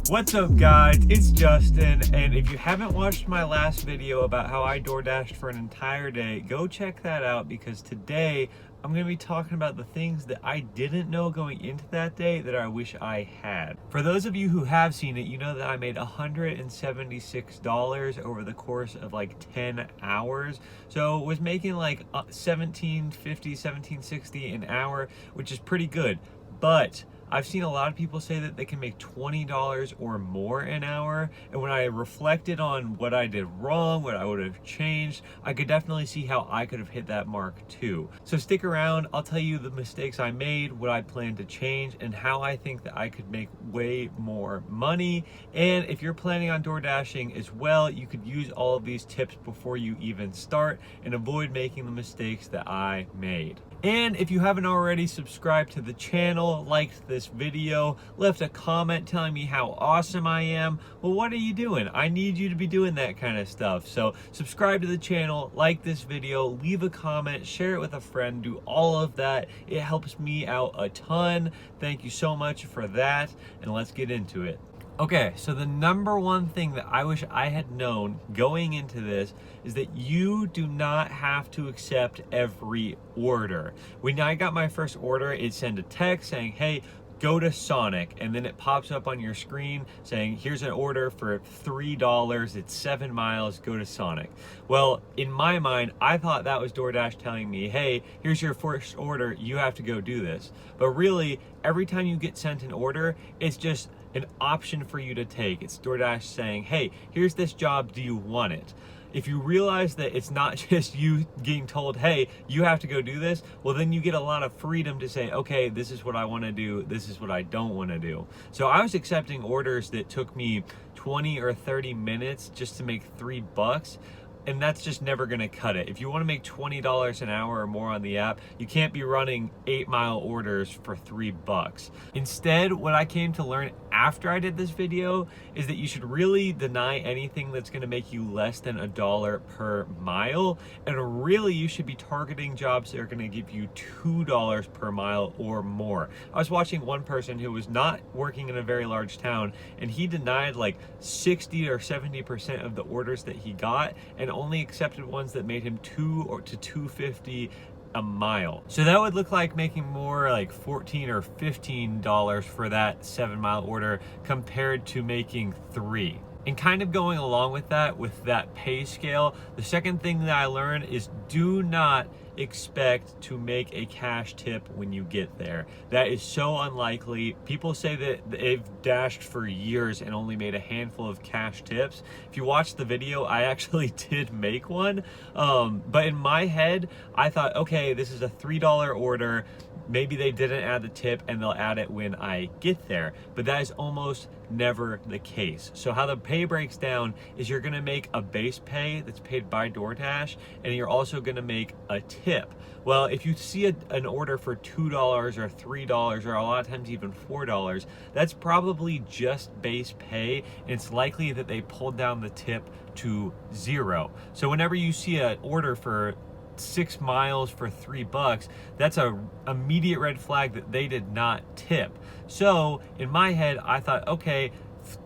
What's up guys, it's Justin, and if you haven't watched my last video about how I DoorDashed for an entire day, go check that out because today I'm going to be talking about the things that I didn't know going into that day that I wish I had. For those of you who have seen it, you know that I made $176 over the course of like 10 hours. So was making like $17.50, $17.60 an hour, which is pretty good. But I've seen a lot of people say that they can make $20 or more an hour, and when I reflected on what I did wrong, what I would have changed, I could definitely see how I could have hit that mark too. So stick around, I'll tell you the mistakes I made, what I plan to change, and how I think that I could make way more money. And if you're planning on door dashing as well, you could use all of these tips before you even start and avoid making the mistakes that I made. And if you haven't already subscribed to the channel, liked this video, left a comment telling me how awesome I am, well, what are you doing? I need you to be doing that kind of stuff. So subscribe to the channel, like this video, leave a comment, share it with a friend, do all of that. It helps me out a ton. Thank you so much for that, and let's get into it. Okay, so the number one thing that I wish I had known going into this is that you do not have to accept every order. When I got my first order, it sent a text saying, hey, go to Sonic, and then it pops up on your screen saying, here's an order for $3, it's 7 miles, go to Sonic. Well, in my mind, I thought that was DoorDash telling me, hey, here's your first order, you have to go do this. But really, every time you get sent an order, it's just an option for you to take. It's DoorDash saying, hey, here's this job, do you want it? If you realize that it's not just you getting told, hey, you have to go do this, well, then you get a lot of freedom to say, okay, this is what I want to do, this is what I don't want to do. So I was accepting orders that took me 20 or 30 minutes just to make $3. And that's just never gonna cut it. If you wanna make $20 an hour or more on the app, you can't be running 8-mile orders for $3. Instead, what I came to learn after I did this video is that you should really deny anything that's gonna make you less than $1 per mile. And really, you should be targeting jobs that are gonna give you $2 per mile or more. I was watching one person who was not working in a very large town, and he denied like 60 or 70% of the orders that he got, and only accepted ones that made him $2 to $2.50 a mile. So that would look like making more like $14 or $15 for that 7-mile order compared to making $3. And kind of going along with that pay scale, the second thing that I learned is do not expect to make a cash tip when you get there. That is so unlikely. People say that they've dashed for years and only made a handful of cash tips. If you watch the video, I actually did make one. But in my head, I thought, okay, this is a $3 order. Maybe they didn't add the tip and they'll add it when I get there. But that is almost never the case. So how the pay breaks down is you're gonna make a base pay that's paid by DoorDash, and you're also gonna make a tip. Well, if you see an order for $2 or $3 or a lot of times even $4, that's probably just base pay, and it's likely that they pulled down the tip to 0. So whenever you see an order for 6 miles for $3, that's a immediate red flag that they did not tip. So in my head, I thought, okay,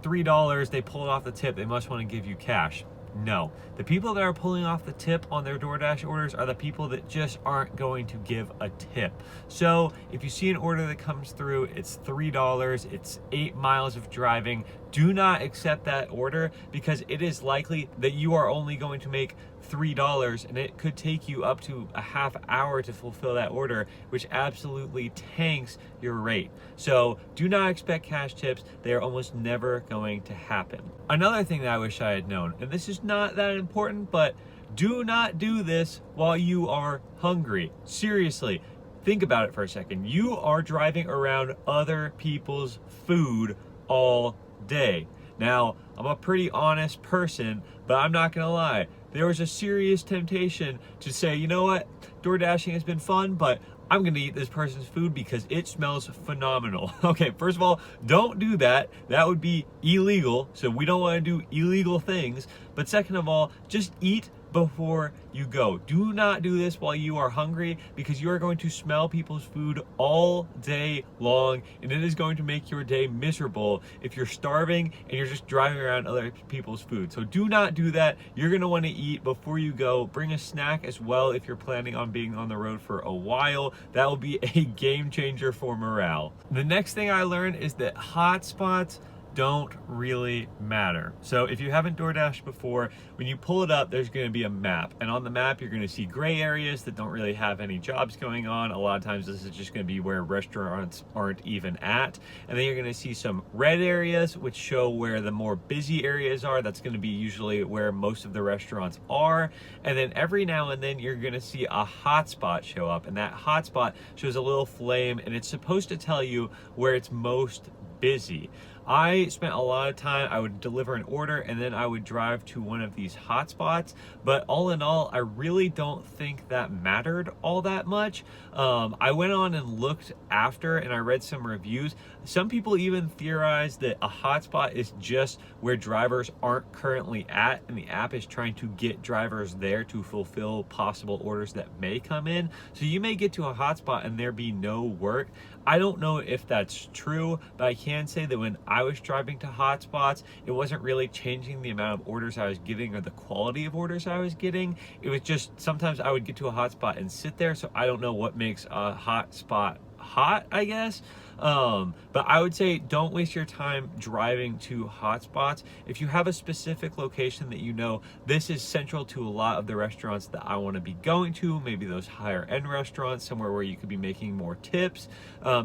$3, they pulled off the tip, they must want to give you cash. No, the people that are pulling off the tip on their DoorDash orders are the people that just aren't going to give a tip. So if you see an order that comes through, it's $3, it's 8 miles of driving, do not accept that order because it is likely that you are only going to make $3 and it could take you up to a half hour to fulfill that order, which absolutely tanks your rate. So do not expect cash tips. They are almost never going to happen. Another thing that I wish I had known, and this is not that important, but do not do this while you are hungry. Seriously, think about it for a second. You are driving around other people's food all day. Now, I'm a pretty honest person, but I'm not gonna lie. There was a serious temptation to say, you know what, DoorDashing has been fun, but I'm gonna eat this person's food because it smells phenomenal. Okay, first of all, don't do that. That would be illegal, so we don't wanna do illegal things. But second of all, just eat before you go. Do not do this while you are hungry, because you are going to smell people's food all day long, and it is going to make your day miserable if you're starving and you're just driving around other people's food. So do not do that. You're going to want to eat before you go. Bring a snack as well if you're planning on being on the road for a while. That will be a game changer for morale. The next thing I learned is that hotspots don't really matter. So if you haven't DoorDashed before, when you pull it up, there's going to be a map, and on the map you're going to see gray areas that don't really have any jobs going on. A lot of times this is just going to be where restaurants aren't even at, and then you're going to see some red areas which show where the more busy areas are. That's going to be usually where most of the restaurants are, and then every now and then you're going to see a hotspot show up, and that hotspot shows a little flame, and it's supposed to tell you where it's most busy. I spent a lot of time, I would deliver an order and then I would drive to one of these hotspots, but all in all, I really don't think that mattered all that much. I went on and looked after, and I read some reviews. Some people even theorize that a hotspot is just where drivers aren't currently at, and the app is trying to get drivers there to fulfill possible orders that may come in. So you may get to a hotspot and there be no work. I don't know if that's true, but I can say that when I was driving to hotspots, it wasn't really changing the amount of orders I was getting or the quality of orders I was getting. It was just sometimes I would get to a hotspot and sit there, so I don't know what makes a hotspot hot, I guess. But I would say don't waste your time driving to hotspots. If you have a specific location that you know, this is central to a lot of the restaurants that I want to be going to, maybe those higher end restaurants, somewhere where you could be making more tips,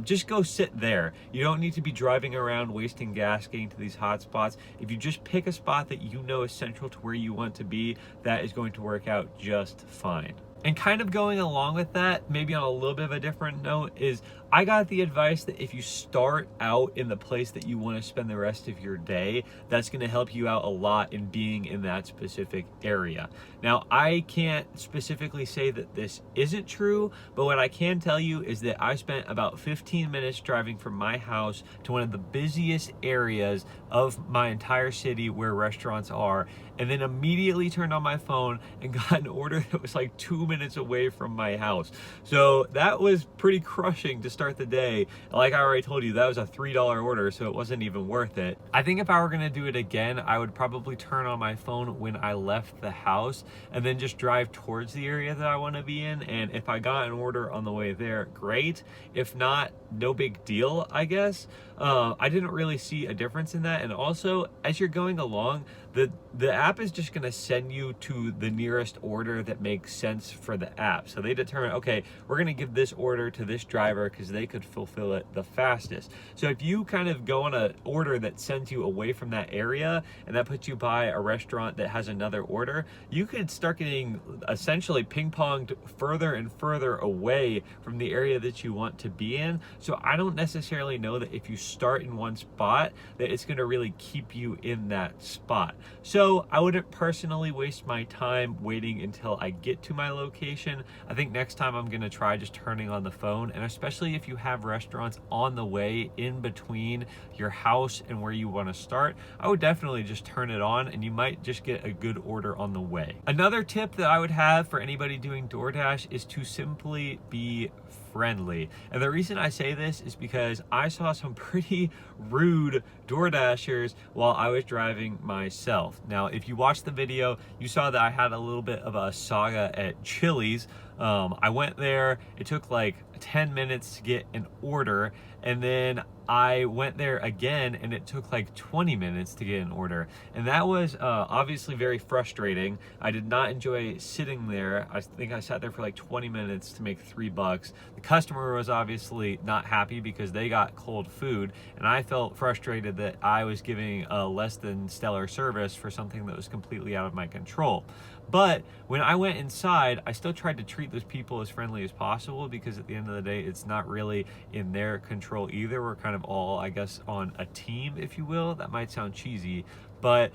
just go sit there. You don't need to be driving around wasting gas getting to these hotspots. If you just pick a spot that you know is central to where you want to be, that is going to work out just fine. And kind of going along with that, maybe on a little bit of a different note, is I got the advice that if you start out in the place that you want to spend the rest of your day, that's going to help you out a lot in being in that specific area. Now, I can't specifically say that this isn't true, but what I can tell you is that I spent about 15 minutes driving from my house to one of the busiest areas of my entire city where restaurants are, and then immediately turned on my phone and got an order that was like 2 minutes away from my house. So that was pretty crushing to start the day. Like I already told you, that was a $3 order, so it wasn't even worth it. I think if I were gonna do it again, I would probably turn on my phone when I left the house and then just drive towards the area that I wanna be in. And if I got an order on the way there, great. If not, no big deal, I guess. I didn't really see a difference in that. And also, as you're going along, the app is just gonna send you to the nearest order that makes sense for the app. So they determine, okay, we're gonna give this order to this driver because they could fulfill it the fastest. So if you kind of go on an order that sends you away from that area and that puts you by a restaurant that has another order, you could start getting essentially ping-ponged further and further away from the area that you want to be in. So I don't necessarily know that if you start in one spot that it's gonna really keep you in that spot. So I wouldn't personally waste my time waiting until I get to my location. I think next time I'm gonna try just turning on the phone, and especially if you have restaurants on the way in between your house and where you wanna start, I would definitely just turn it on and you might just get a good order on the way. Another tip that I would have for anybody doing DoorDash is to simply be friendly. And the reason I say this is because I saw some pretty rude DoorDashers while I was driving myself. Now, if you watched the video, you saw that I had a little bit of a saga at Chili's. I went there, it took like 10 minutes to get an order, and then I went there again and it took like 20 minutes to get an order. And that was obviously very frustrating. I did not enjoy sitting there. I think I sat there for like 20 minutes to make $3. The customer was obviously not happy because they got cold food, and I felt frustrated that I was giving a less than stellar service for something that was completely out of my control. But when I went inside, I still tried to treat those people as friendly as possible, because at the end of the day, it's not really in their control either. We're kind of all, I guess, on a team, if you will. That might sound cheesy, but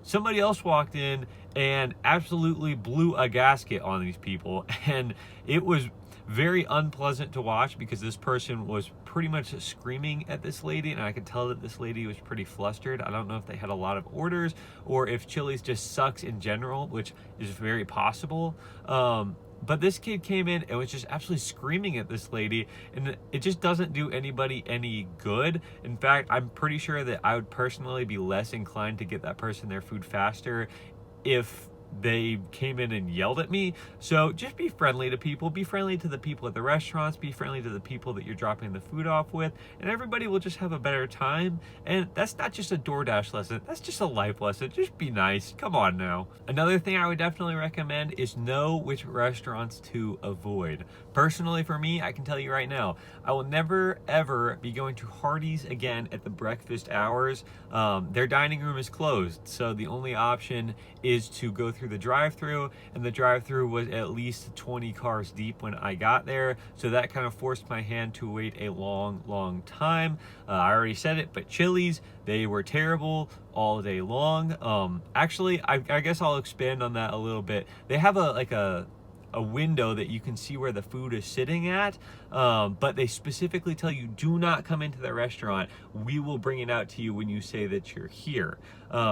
somebody else walked in and absolutely blew a gasket on these people, and it was very unpleasant to watch because this person was pretty much screaming at this lady, and I could tell that this lady was pretty flustered. I don't know if they had a lot of orders or if Chili's just sucks in general, which is very possible. But this kid came in and was just absolutely screaming at this lady, and it just doesn't do anybody any good. In fact, I'm pretty sure that I would personally be less inclined to get that person their food faster if they came in and yelled at me. So just be friendly to people, be friendly to the people at the restaurants, be friendly to the people that you're dropping the food off with, and everybody will just have a better time. And that's not just a DoorDash lesson, that's just a life lesson. Just be nice, come on now. Another thing I would definitely recommend is know which restaurants to avoid. Personally, for me, I can tell you right now, I will never ever be going to Hardee's again at the breakfast hours. Their dining room is closed, so the only option is to go through the drive-thru, and the drive-thru was at least 20 cars deep when I got there, so that kind of forced my hand to wait a long time. I already said it, but Chili's, they were terrible all day long. Actually, I guess I'll expand on that a little bit. They have a window that you can see where the food is sitting at, but they specifically tell you, do not come into the restaurant. We will bring it out to you when you say that you're here.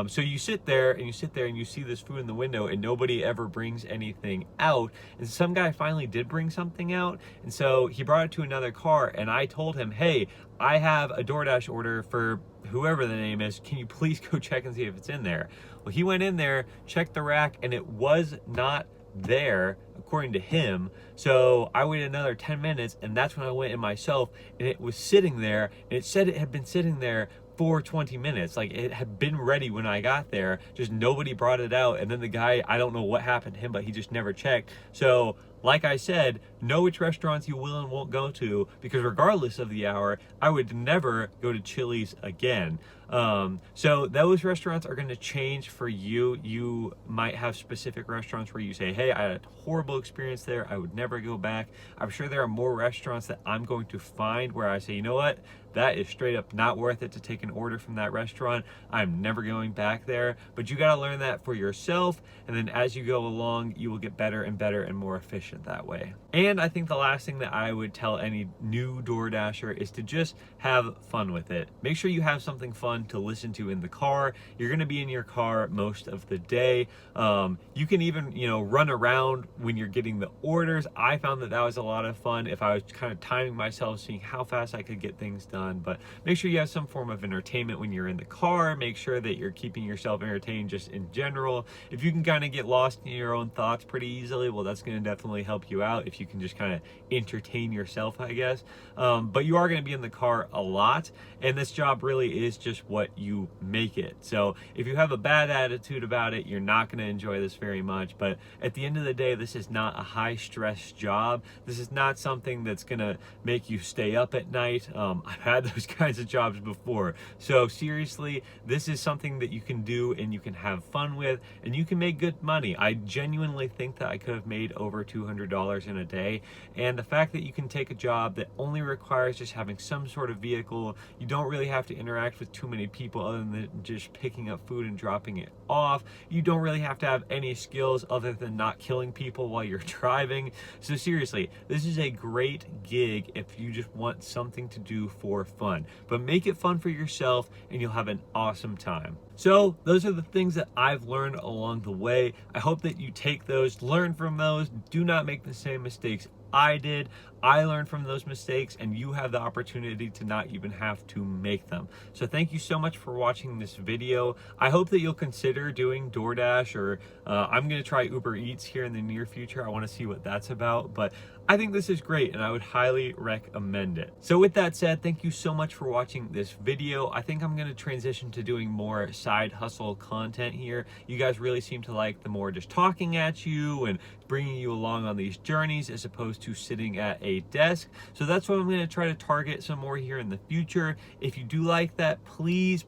So you sit there and you see this food in the window, and nobody ever brings anything out. And some guy finally did bring something out, and so he brought it to another car, and I told him, hey, I have a DoorDash order for whoever the name is, can you please go check and see if it's in there? Well, he went in there, checked the rack, and it was not there according to him. So I waited another 10 minutes, and that's when I went in myself, and it was sitting there, and it said it had been sitting there for 20 minutes. Like, it had been ready when I got there, just nobody brought it out. And then the guy, I don't know what happened to him, but he just never checked. So like I said, know which restaurants you will and won't go to, because regardless of the hour, I would never go to Chili's again. So those restaurants are going to change for you. You might have specific restaurants where you say, hey, I had a horrible experience there, I would never go back. I'm sure there are more restaurants that I'm going to find where I say, you know what, that is straight up not worth it to take an order from that restaurant. I'm never going back there. But you got to learn that for yourself, and then as you go along, you will get better and better and more efficient that way. And I think the last thing that I would tell any new DoorDasher is to just have fun with it. Make sure you have something fun to listen to in the car. You're going to be in your car most of the day. You can even, run around when you're getting the orders. I found that was a lot of fun if I was kind of timing myself, seeing how fast I could get things done. But make sure you have some form of entertainment when you're in the car. Make sure that you're keeping yourself entertained just in general. If you can kind of get lost in your own thoughts pretty easily, well, that's going to definitely help you out if you can just kind of entertain yourself, I guess. But you are going to be in the car a lot, and this job really is just what you make it. So if you have a bad attitude about it, you're not going to enjoy this very much. But at the end of the day, this is not a high stress job. This is not something that's going to make you stay up at night. I've had those kinds of jobs before. So seriously, this is something that you can do and you can have fun with, and you can make good money. I genuinely think that I could have made over $200 in a day. And the fact that you can take a job that only requires just having some sort of vehicle, you don't really have to interact with too many people other than just picking up food and dropping it off. You don't really have to have any skills other than not killing people while you're driving. So seriously, this is a great gig if you just want something to do for fun. But make it fun for yourself and you'll have an awesome time. So those are the things that I've learned along the way. I hope that you take those, learn from those, do not make the same mistakes I did. I learned from those mistakes, and you have the opportunity to not even have to make them. So thank you so much for watching this video. I hope that you'll consider doing DoorDash, or I'm going to try Uber Eats here in the near future. I want to see what that's about, but I think this is great and I would highly recommend it. So with that said, thank you so much for watching this video. I think I'm going to transition to doing more side hustle content here. You guys really seem to like the more just talking at you and bringing you along on these journeys as opposed to sitting at a desk. So that's what I'm going to try to target some more here in the future. If you do like that, please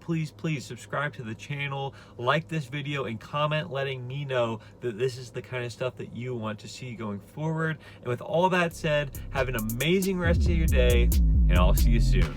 subscribe to the channel, like this video, and comment letting me know that this is the kind of stuff that you want to see going forward. And with all that said, have an amazing rest of your day, and I'll see you soon.